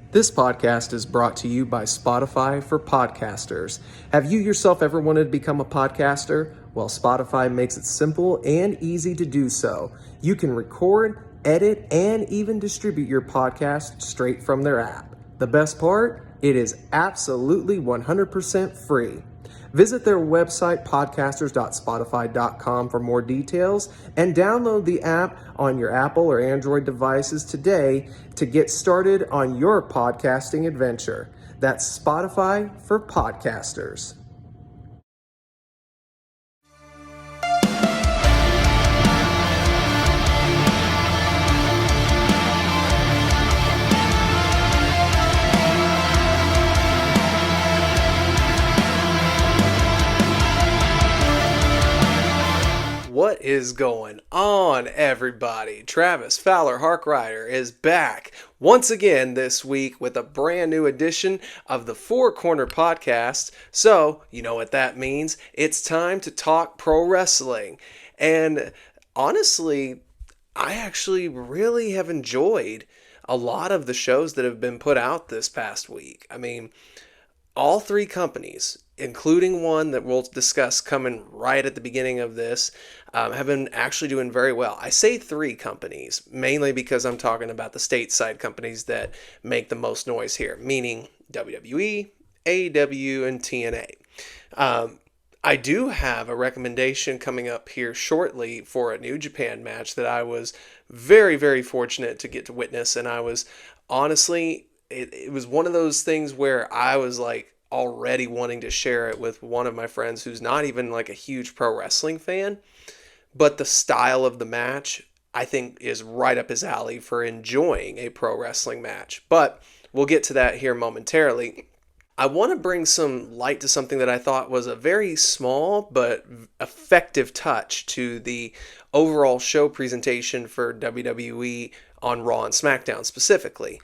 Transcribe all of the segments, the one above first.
This podcast is brought to you by Spotify for podcasters. Have you yourself ever wanted to become a podcaster? Well, Spotify makes it simple and easy to do so. You can record, edit, and even distribute your podcast straight from their app. The best part? It is absolutely 100% free. Visit their website, podcasters.spotify.com, for more details, and download the app on your Apple or Android devices today to get started on your podcasting adventure. That's Spotify for podcasters. What is going on, everybody? Travis Fowler Harkrider is back once again this week with a brand new edition of the Four Corner Podcast. So, you know what that means. It's time to talk pro wrestling. And honestly, I actually really have enjoyed a lot of the shows that have been put out this past week. I mean, all three companies, including one that we'll discuss coming right at the beginning of this, have been actually doing very well. I say three companies, mainly because I'm talking about the stateside companies that make the most noise here, meaning WWE, AEW, and TNA. I do have a recommendation coming up here shortly for a New Japan match that I was very, very fortunate to get to witness, and I was honestly, it was one of those things where I was like already wanting to share it with one of my friends who's not even like a huge pro wrestling fan, but the style of the match I think is right up his alley for enjoying a pro wrestling match. But we'll get to that here momentarily. I want to bring some light to something that I thought was a very small but effective touch to the overall show presentation for WWE on Raw and SmackDown specifically.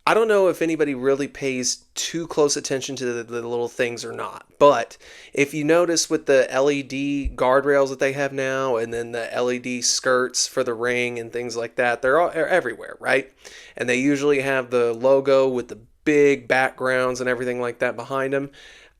I don't know if anybody really pays too close attention to the little things or not, but if you notice with the LED guardrails that they have now and then the LED skirts for the ring and things like that, they're everywhere, right? And they usually have the logo with the big backgrounds and everything like that behind them.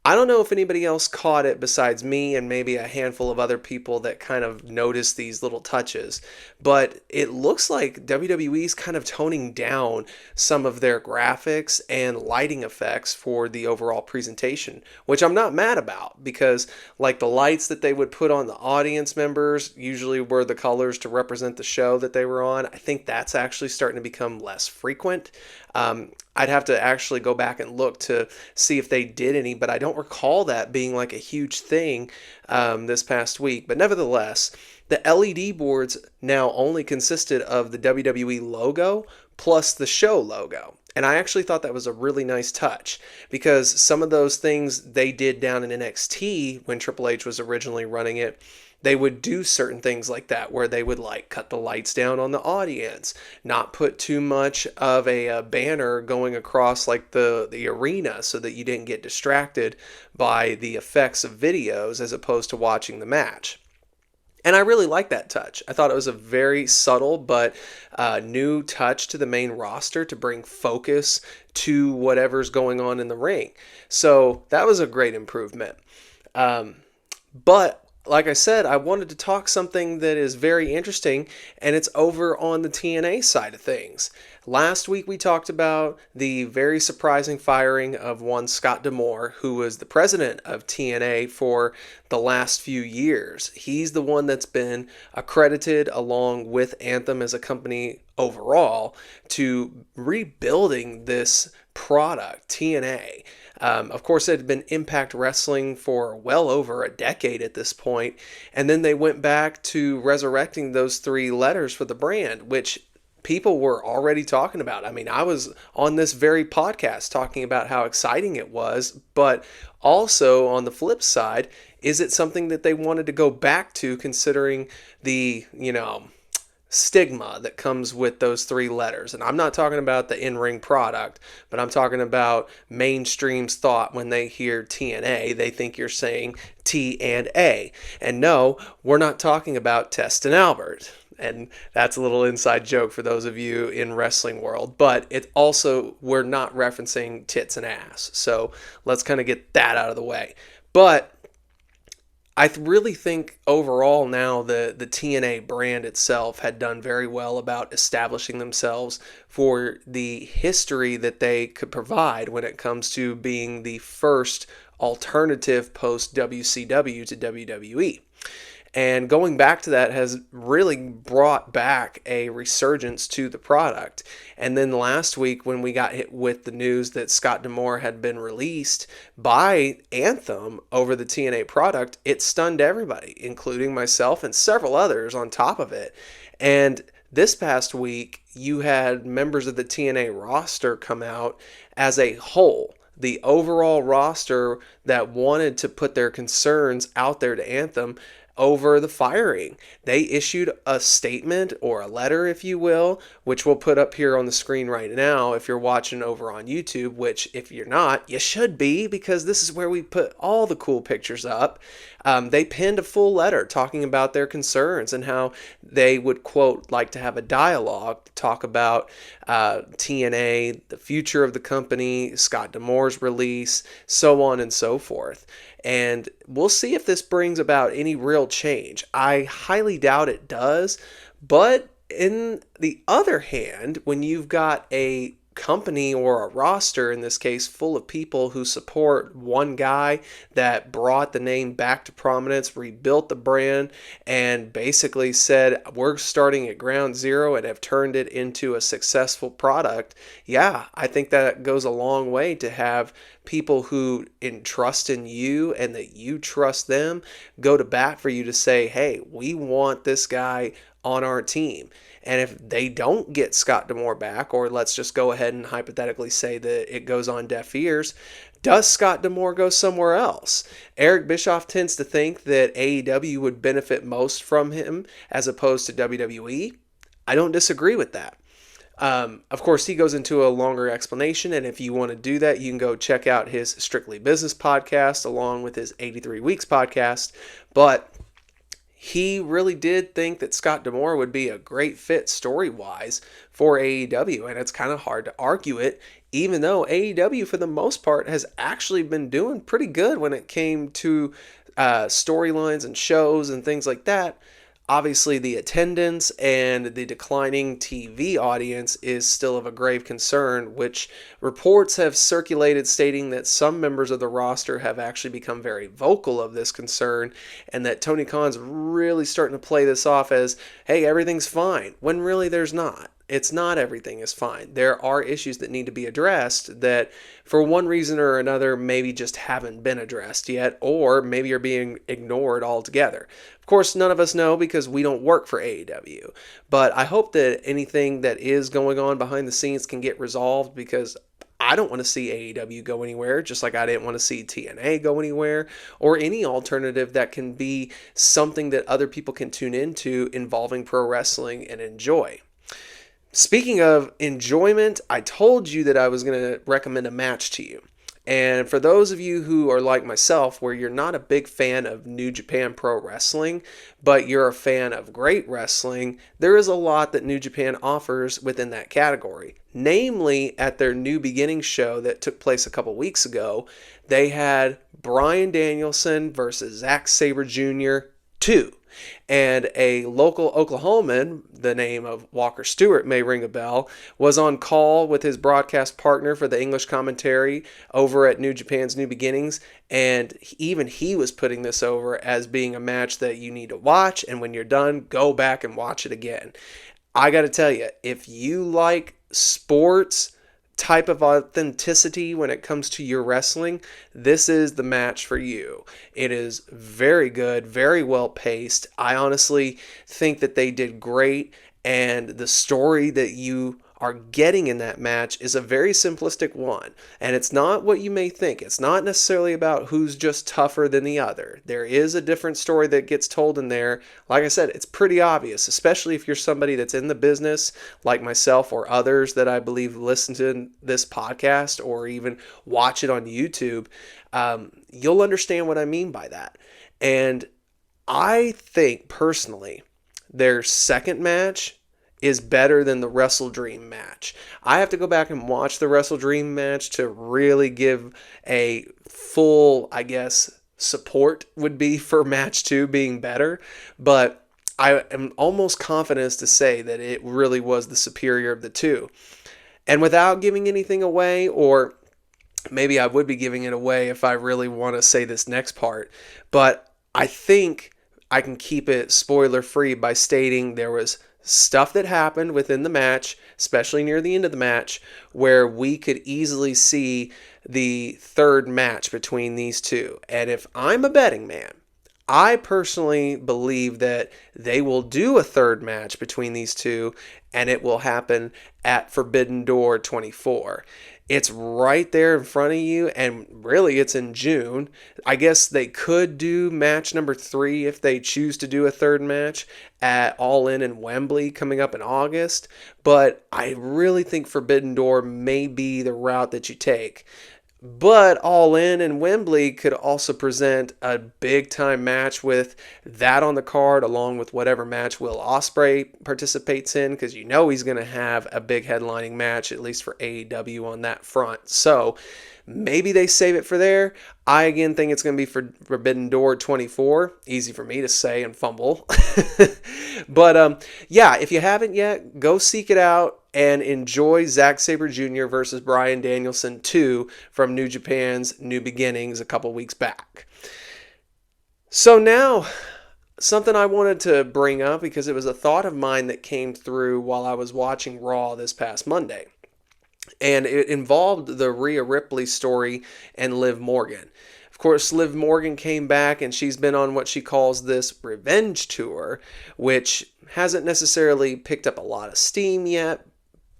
I don't know if anybody else caught it besides me and maybe a handful of other people that kind of noticed these little touches, but it looks like WWE's kind of toning down some of their graphics and lighting effects for the overall presentation, which I'm not mad about because like the lights that they would put on the audience members usually were the colors to represent the show that they were on. I think that's actually starting to become less frequent. I'd have to actually go back and look to see if they did any, but I don't recall that being like a huge thing this past week. But nevertheless, the LED boards now only consisted of the WWE logo plus the show logo. And I actually thought that was a really nice touch because some of those things they did down in NXT when Triple H was originally running it, they would do certain things like that where they would like cut the lights down on the audience, not put too much of a banner going across like the arena so that you didn't get distracted by the effects of videos as opposed to watching the match. And I really like that touch. I thought it was a very subtle but new touch to the main roster to bring focus to whatever's going on in the ring. So that was a great improvement. But like I said, I wanted to talk something that is very interesting, and it's over on the TNA side of things. Last week we talked about the very surprising firing of one Scott D'Amore, who was the president of TNA for the last few years. He's the one that's been accredited along with Anthem as a company overall to rebuilding this product, TNA. Of course, it had been Impact Wrestling for well over a decade at this point, and then they went back to resurrecting those three letters for the brand, which people were already talking about. I mean, I was on this very podcast talking about how exciting it was, but also on the flip side, is it something that they wanted to go back to considering the, stigma that comes with those three letters? And I'm not talking about the in-ring product, but I'm talking about mainstream's thought when they hear TNA, they think you're saying T and A. And no, we're not talking about Test and Albert. And that's a little inside joke for those of you in wrestling world. But it also, we're not referencing tits and ass. So let's kind of get that out of the way. But I really think overall now the TNA brand itself had done very well about establishing themselves for the history that they could provide when it comes to being the first alternative post WCW to WWE. And going back to that has really brought back a resurgence to the product. And then last week, when we got hit with the news that Scott D'Amore had been released by Anthem over the TNA product, it stunned everybody, including myself and several others on top of it. And this past week, you had members of the TNA roster come out as a whole. The overall roster that wanted to put their concerns out there to Anthem over the firing. They issued a statement, or a letter, if you will, which we'll put up here on the screen right now if you're watching over on YouTube, which if you're not, you should be, because this is where we put all the cool pictures up. They penned a full letter talking about their concerns and how they would, quote, like to have a dialogue to talk about TNA, the future of the company, Scott D'Amore's release, so on and so forth. And we'll see if this brings about any real change. I highly doubt it does. But in the other hand, when you've got a company, or a roster in this case, full of people who support one guy that brought the name back to prominence, rebuilt the brand, and basically said, we're starting at ground zero, and have turned it into a successful product, yeah, I think that goes a long way to have people who trust in you and that you trust them go to bat for you to say, hey, we want this guy on our team. And if they don't get Scott D'Amore back, or let's just go ahead and hypothetically say that it goes on deaf ears, does Scott D'Amore go somewhere else? Eric Bischoff tends to think that AEW would benefit most from him as opposed to WWE. I don't disagree with that. Of course, he goes into a longer explanation, and if you want to do that, you can go check out his Strictly Business podcast along with his 83 Weeks podcast. But he really did think that Scott D'Amore would be a great fit story-wise for AEW, and it's kind of hard to argue it, even though AEW, for the most part, has actually been doing pretty good when it came to storylines and shows and things like that. Obviously, the attendance and the declining TV audience is still of a grave concern, which reports have circulated stating that some members of the roster have actually become very vocal of this concern, and that Tony Khan's really starting to play this off as, hey, everything's fine, when really there's not. It's not everything is fine. There are issues that need to be addressed that, for one reason or another, maybe just haven't been addressed yet, or maybe are being ignored altogether. Of course, none of us know because we don't work for AEW, but I hope that anything that is going on behind the scenes can get resolved, because I don't want to see AEW go anywhere, just like I didn't want to see TNA go anywhere, or any alternative that can be something that other people can tune into involving pro wrestling and enjoy. Speaking of enjoyment, I told you that I was going to recommend a match to you. And for those of you who are like myself, where you're not a big fan of New Japan Pro Wrestling, but you're a fan of great wrestling, there is a lot that New Japan offers within that category. Namely, at their New Beginning show that took place a couple weeks ago, they had Bryan Danielson versus Zack Sabre Jr. 2. And a local Oklahoman, the name of Walker Stewart may ring a bell, was on call with his broadcast partner for the English commentary over at New Japan's New Beginnings, and even he was putting this over as being a match that you need to watch, and when you're done, go back and watch it again. I got to tell you, if you like sports type of authenticity when it comes to your wrestling, this is the match for you. It is very good, very well paced. I honestly think that they did great, and the story that you are getting in that match is a very simplistic one, and it's not what you may think. It's not necessarily about who's just tougher than the other. There is a different story that gets told in there. Like I said, it's pretty obvious, especially if you're somebody that's in the business like myself or others that I believe listen to this podcast or even watch it on YouTube. You'll understand what I mean by that. And I think personally their second match is better than the Wrestle Dream match. I have to go back and watch the Wrestle Dream match to really give a full, I guess, support would be for match 2 being better, but I am almost confident to say that it really was the superior of the two. And without giving anything away, or maybe I would be giving it away if I really want to say this next part, but I think I can keep it spoiler free by stating there was stuff that happened within the match, especially near the end of the match, where we could easily see the third match between these two. And if I'm a betting man, I personally believe that they will do a third match between these two, and it will happen at Forbidden Door 24. It's right there in front of you, and really it's in June. I guess they could do match number 3 if they choose to do a third match at All In Wembley coming up in August, but I really think Forbidden Door may be the route that you take. But All In Wembley could also present a big time match with that on the card, along with whatever match Will Ospreay participates in, because you know he's going to have a big headlining match, at least for AEW on that front. So maybe they save it for there. I again think it's going to be for Forbidden Door 24. Easy for me to say and fumble. But yeah, if you haven't yet, go seek it out and enjoy Zack Sabre Jr. versus Bryan Danielson 2 from New Japan's New Beginnings a couple weeks back. So now, something I wanted to bring up because it was a thought of mine that came through while I was watching Raw this past Monday. And it involved the Rhea Ripley story and Liv Morgan. Of course, Liv Morgan came back and she's been on what she calls this revenge tour, which hasn't necessarily picked up a lot of steam yet.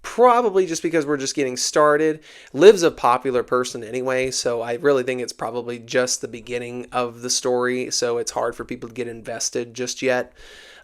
Probably just because we're just getting started. Liv's a popular person anyway, so I really think it's probably just the beginning of the story, so it's hard for people to get invested just yet.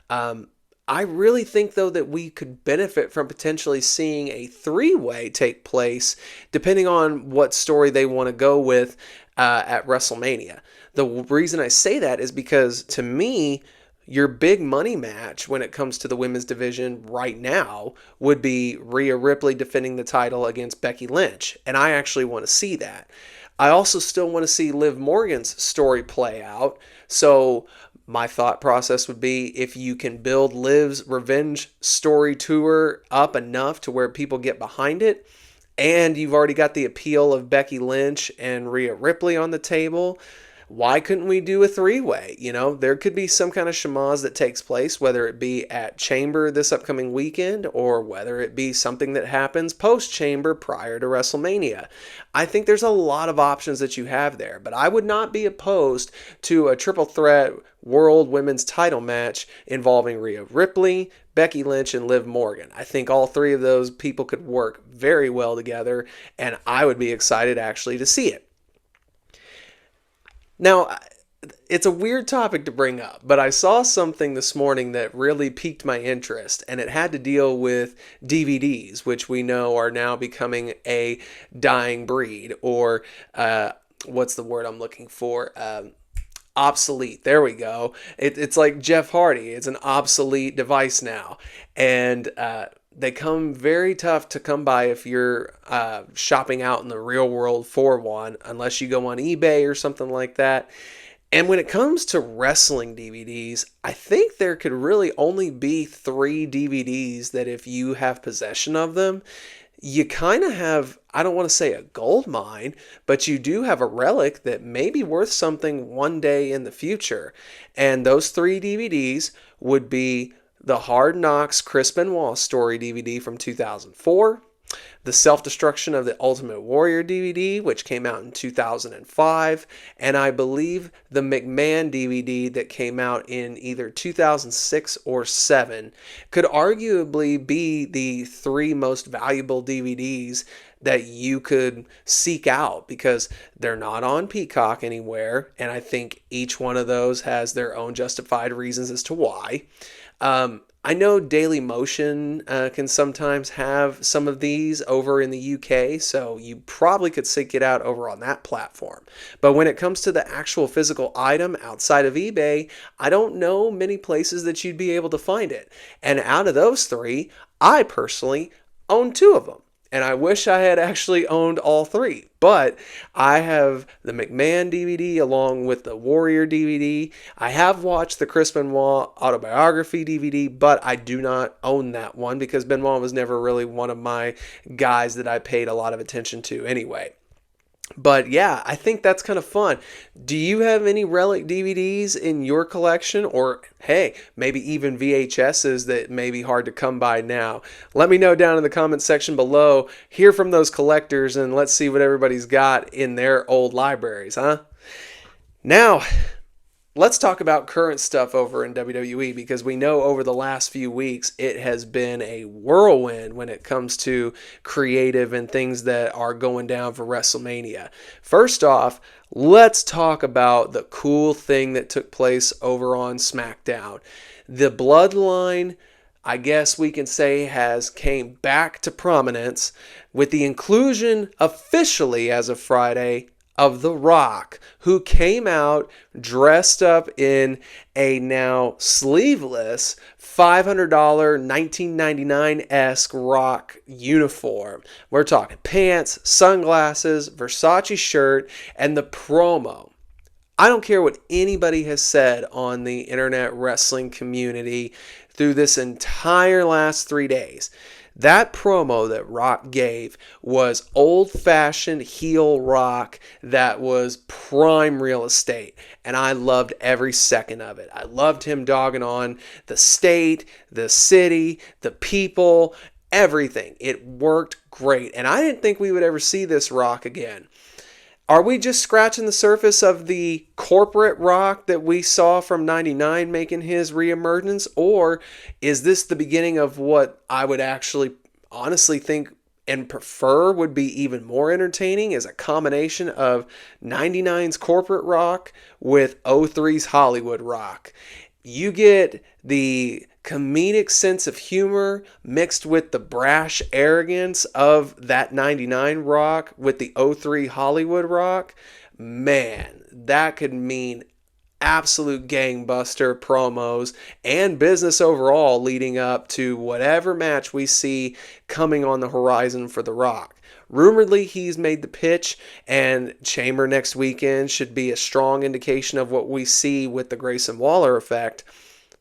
I really think, though, that we could benefit from potentially seeing a 3-way take place, depending on what story they want to go with at WrestleMania. The reason I say that is because, to me, your big money match when it comes to the women's division right now would be Rhea Ripley defending the title against Becky Lynch. And I actually want to see that. I also still want to see Liv Morgan's story play out. So my thought process would be if you can build Liv's revenge story tour up enough to where people get behind it, and you've already got the appeal of Becky Lynch and Rhea Ripley on the table, why couldn't we do a 3-way? You know, there could be some kind of schmoz that takes place, whether it be at Chamber this upcoming weekend or whether it be something that happens post-Chamber prior to WrestleMania. I think there's a lot of options that you have there, but I would not be opposed to a triple threat world women's title match involving Rhea Ripley, Becky Lynch, and Liv Morgan. I think all 3 of those people could work very well together, and I would be excited actually to see it. Now, it's a weird topic to bring up, but I saw something this morning that really piqued my interest, and it had to deal with DVDs, which we know are now becoming a dying breed, or what's the word I'm looking for? Obsolete. There we go. It's like Jeff Hardy. It's an obsolete device now, and they come very tough to come by if you're shopping out in the real world for one, unless you go on eBay or something like that. And when it comes to wrestling DVDs, I think there could really only be 3 DVDs that if you have possession of them, you kind of have, I don't want to say a gold mine, but you do have a relic that may be worth something one day in the future. And those 3 DVDs would be the Hard Knocks Chris Benoit story DVD from 2004, the Self-Destruction of the Ultimate Warrior DVD, which came out in 2005, and I believe the McMahon DVD that came out in either 2006 or 7 could arguably be the 3 most valuable DVDs that you could seek out because they're not on Peacock anywhere, and I think each one of those has their own justified reasons as to why. I know Daily Motion can sometimes have some of these over in the UK, so you probably could seek it out over on that platform. But when it comes to the actual physical item outside of eBay, I don't know many places that you'd be able to find it. And out of those three, I personally own two of them. And I wish I had actually owned all three. But I have the McMahon DVD along with the Warrior DVD. I have watched the Chris Benoit autobiography DVD, but I do not own that one because Benoit was never really one of my guys that I paid a lot of attention to anyway. But yeah, I think that's kind of fun. Do you have any relic DVDs in your collection? Or hey, maybe even VHSs that may be hard to come by now? Let me know down in the comment section below. Hear from those collectors and let's see what everybody's got in their old libraries, huh? Now, let's talk about current stuff over in WWE because we know over the last few weeks it has been a whirlwind when it comes to creative and things that are going down for WrestleMania. First off, let's talk about the cool thing that took place over on SmackDown. The Bloodline, I guess we can say, has came back to prominence with the inclusion officially as of Friday of The Rock, who came out dressed up in a now sleeveless $500 1999-esque Rock uniform. We're talking pants, sunglasses, Versace shirt, and the promo. I don't care what anybody has said on the internet wrestling community through this entire last 3 days. That promo that Rock gave was old-fashioned heel Rock that was prime real estate, and I loved every second of it. I loved him dogging on the state, the city, the people, everything. It worked great, and I didn't think we would ever see this Rock again. Are we just scratching the surface of the corporate Rock that we saw from 99 making his reemergence? Or is this the beginning of what I would actually honestly think and prefer would be even more entertaining as a combination of 99's corporate Rock with 03's Hollywood Rock? You get the comedic sense of humor mixed with the brash arrogance of that 99 Rock with the 03 Hollywood Rock. Man, that could mean absolute gangbuster promos and business overall leading up to whatever match we see coming on the horizon for The Rock. Rumoredly, he's made the pitch, and Chamber next weekend should be a strong indication of what we see with the Grayson Waller effect.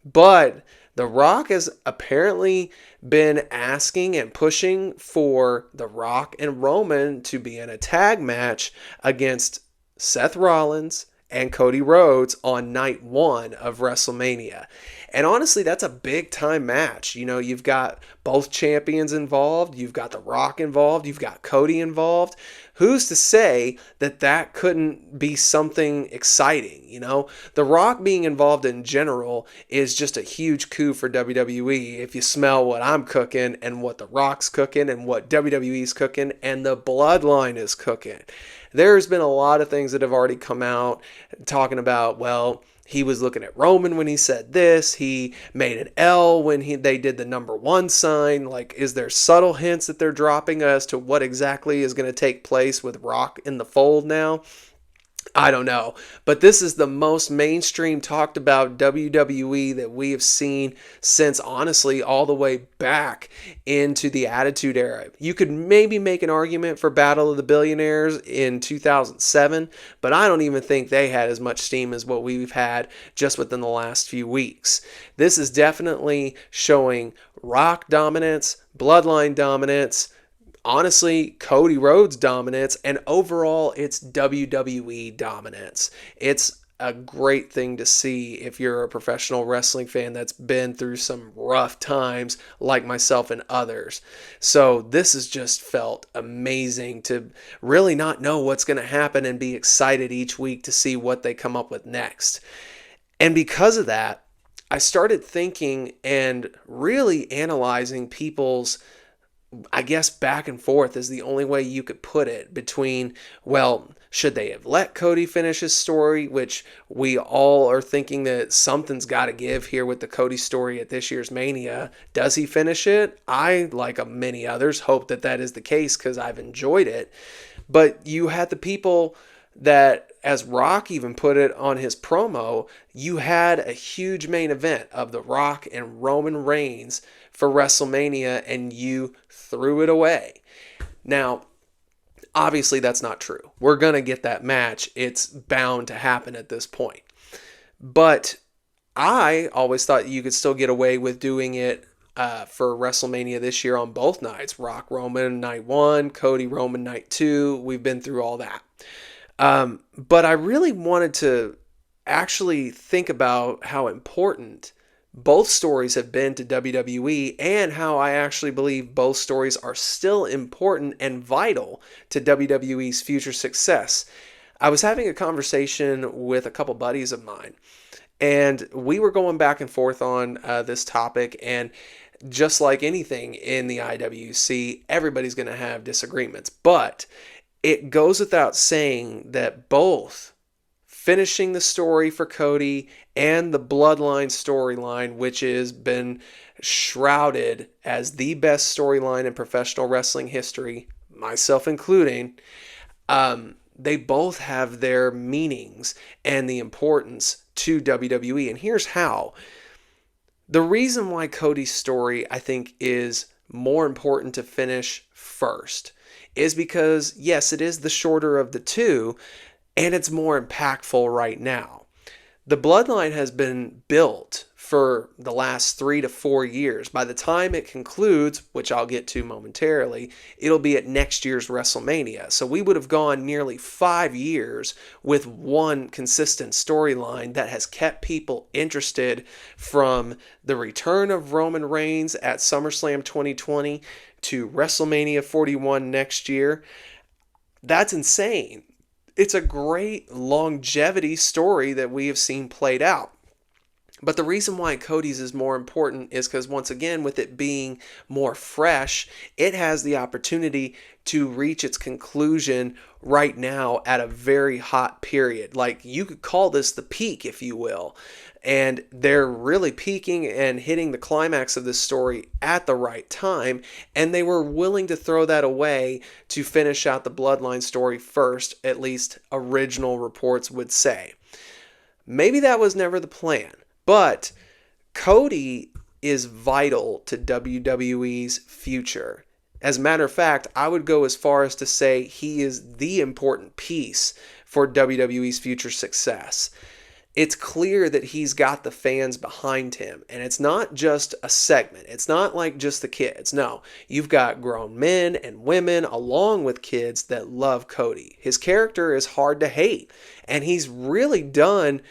But The Rock has apparently been asking and pushing for The Rock and Roman to be in a tag match against Seth Rollins and Cody Rhodes on night one of WrestleMania. And honestly, that's a big time match. You know, you've got both champions involved, you've got The Rock involved, you've got Cody involved. Who's to say that that couldn't be something exciting? You know, The Rock being involved in general is just a huge coup for WWE. If you smell what I'm cooking and what The Rock's cooking and what WWE's cooking and the Bloodline is cooking. There's been a lot of things that have already come out talking about, well, he was looking at Roman when he said this. He made an L when they did the number one sign. Like, is there subtle hints that they're dropping as to what exactly is going to take place with Rock in the fold now? I don't know, but this is the most mainstream talked about WWE that we have seen since, honestly, all the way back into the Attitude Era. You could maybe make an argument for Battle of the Billionaires in 2007, but I don't even think they had as much steam as what we've had just within the last few weeks. This is definitely showing Rock dominance, Bloodline dominance, honestly, Cody Rhodes dominance, and overall, it's WWE dominance. It's a great thing to see if you're a professional wrestling fan that's been through some rough times like myself and others. So this has just felt amazing to really not know what's going to happen and be excited each week to see what they come up with next. And because of that, I started thinking and really analyzing people's I guess back and forth is the only way you could put it between, well, should they have let Cody finish his story, which we all are thinking that something's got to give here with the Cody story at this year's Mania. Does he finish it? I, like many others, hope that that is the case because I've enjoyed it. But you had the people that, as Rock even put it on his promo, you had a huge main event of The Rock and Roman Reigns for WrestleMania, and you threw it away. Now, obviously that's not true. We're going to get that match. It's bound to happen at this point. But I always thought you could still get away with doing it for WrestleMania this year on both nights. Rock Roman night 1, Cody Roman night 2. We've been through all that. But I really wanted to actually think about how important both stories have been to WWE and how I actually believe both stories are still important and vital to WWE's future success. I was having a conversation with a couple buddies of mine, and we were going back and forth on this topic, and just like anything in the IWC, everybody's going to have disagreements. But it goes without saying that both finishing the story for Cody and the Bloodline storyline, which has been shrouded as the best storyline in professional wrestling history, myself including, they both have their meanings and the importance to WWE. And here's how. The reason why Cody's story, I think, is more important to finish first is because, yes, it is the shorter of the two, and it's more impactful right now. The Bloodline has been built for the last 3 to 4 years. By the time it concludes, which I'll get to momentarily, it'll be at next year's WrestleMania. So we would have gone nearly 5 years with one consistent storyline that has kept people interested, from the return of Roman Reigns at SummerSlam 2020 to WrestleMania 41 next year. That's insane. It's a great longevity story that we have seen played out. But the reason why Cody's is more important is because, once again, with it being more fresh, it has the opportunity to reach its conclusion right now at a very hot period. Like, you could call this the peak, if you will. And they're really peaking and hitting the climax of this story at the right time. And they were willing to throw that away to finish out the Bloodline story first, at least original reports would say. Maybe that was never the plan. But Cody is vital to WWE's future. As a matter of fact, I would go as far as to say he is the important piece for WWE's future success. It's clear that he's got the fans behind him, and it's not just a segment. It's not like just the kids. No, you've got grown men and women along with kids that love Cody. His character is hard to hate, and he's really done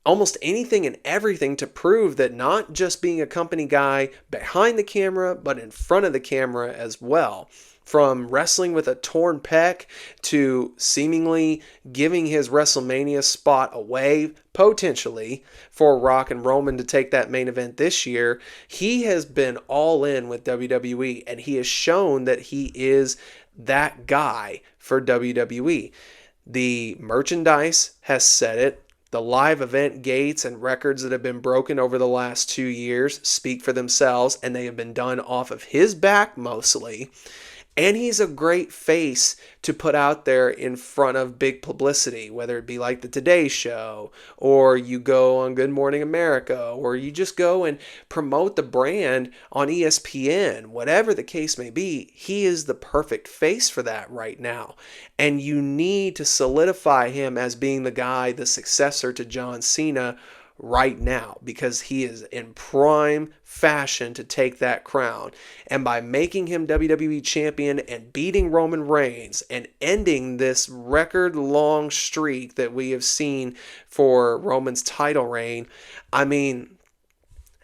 almost anything and everything to prove that not just being a company guy behind the camera, but in front of the camera as well. From wrestling with a torn pec to seemingly giving his WrestleMania spot away, potentially, for Rock and Roman to take that main event this year, he has been all in with WWE, and he has shown that he is that guy for WWE. The merchandise has said it. The live event gates and records that have been broken over the last 2 years speak for themselves, and they have been done off of his back mostly. And he's a great face to put out there in front of big publicity, whether it be like the Today Show, or you go on Good Morning America, or you just go and promote the brand on ESPN, whatever the case may be. He is the perfect face for that right now. And you need to solidify him as being the guy, the successor to John Cena right now, because he is in prime fashion to take that crown. And by making him WWE champion and beating Roman Reigns and ending this record long streak that we have seen for Roman's title reign, I mean,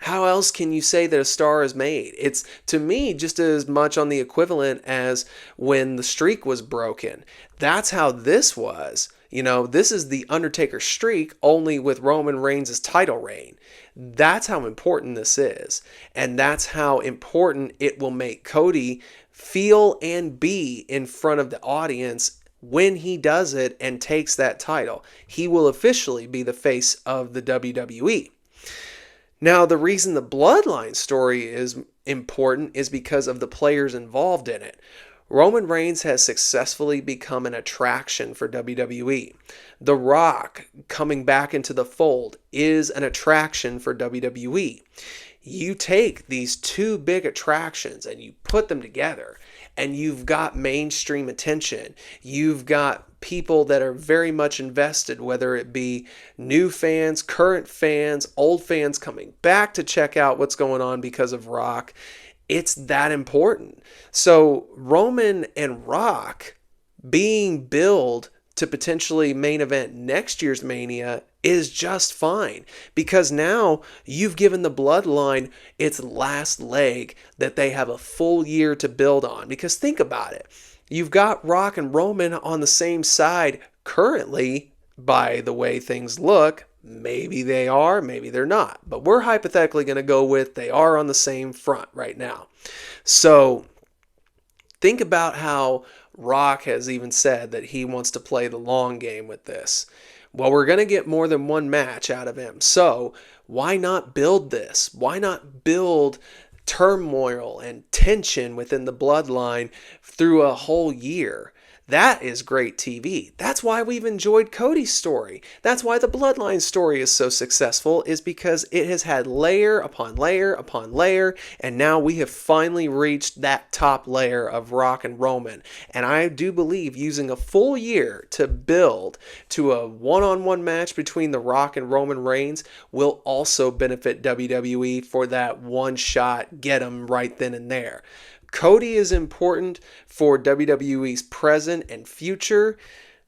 how else can you say that a star is made? It's, to me, just as much on the equivalent as when the streak was broken. That's how this was. You know, this is the Undertaker streak, only with Roman Reigns' title reign. That's how important this is. And that's how important it will make Cody feel and be in front of the audience when he does it and takes that title. He will officially be the face of the WWE. Now, the reason the Bloodline story is important is because of the players involved in it. Roman Reigns has successfully become an attraction for WWE. The Rock coming back into the fold is an attraction for WWE. You take these two big attractions and you put them together, and you've got mainstream attention. You've got people that are very much invested, whether it be new fans, current fans, old fans coming back to check out what's going on because of Rock. It's that important. So Roman and Rock being billed to potentially main event next year's Mania is just fine, because now you've given the Bloodline its last leg that they have a full year to build on. Because think about it. You've got Rock and Roman on the same side currently by the way things look. Maybe they are, maybe they're not. But we're hypothetically going to go with they are on the same front right now. So think about how Rock has even said that he wants to play the long game with this. Well, we're going to get more than one match out of him. So why not build this? Why not build turmoil and tension within the Bloodline through a whole year? That is great TV. That's why we've enjoyed Cody's story. That's why the Bloodline story is so successful, is because it has had layer upon layer upon layer, and now we have finally reached that top layer of Rock and Roman. And I do believe using a full year to build to a one-on-one match between The Rock and Roman Reigns will also benefit WWE for that one shot, get them right then and there. Cody is important for WWE's present and future.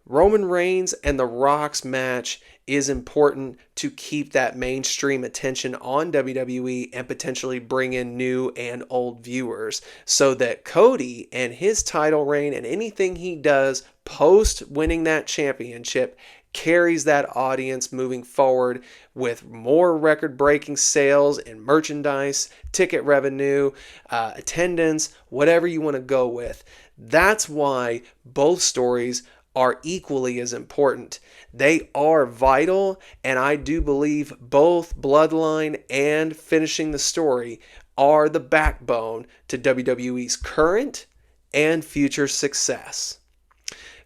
Roman Reigns and The Rock's match is important to keep that mainstream attention on WWE and potentially bring in new and old viewers, so that Cody and his title reign and anything he does post winning that championship carries that audience moving forward with more record-breaking sales and merchandise, ticket revenue, attendance, whatever you want to go with. That's why both stories are equally as important. They are vital, and I do believe both Bloodline and finishing the story are the backbone to WWE's current and future success.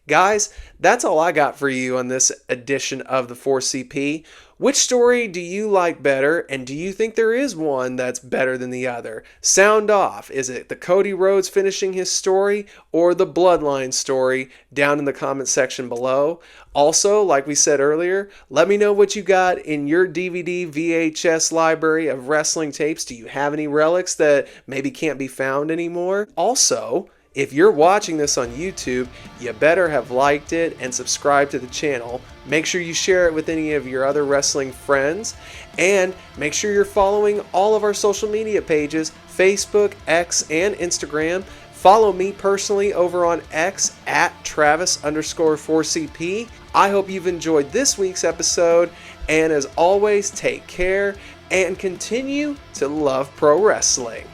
Guys, that's all I got for you on this edition of the 4CP. Which story do you like better, and do you think there is one that's better than the other? Sound off. Is it the Cody Rhodes finishing his story or the Bloodline story down in the comment section below? Also, like we said earlier, let me know what you got in your DVD VHS library of wrestling tapes. Do you have any relics that maybe can't be found anymore? Also, if you're watching this on YouTube, you better have liked it and subscribed to the channel. Make sure you share it with any of your other wrestling friends. And make sure you're following all of our social media pages, Facebook, X, and Instagram. Follow me personally over on X at Travis_4CP. I hope you've enjoyed this week's episode. And as always, take care and continue to love pro wrestling.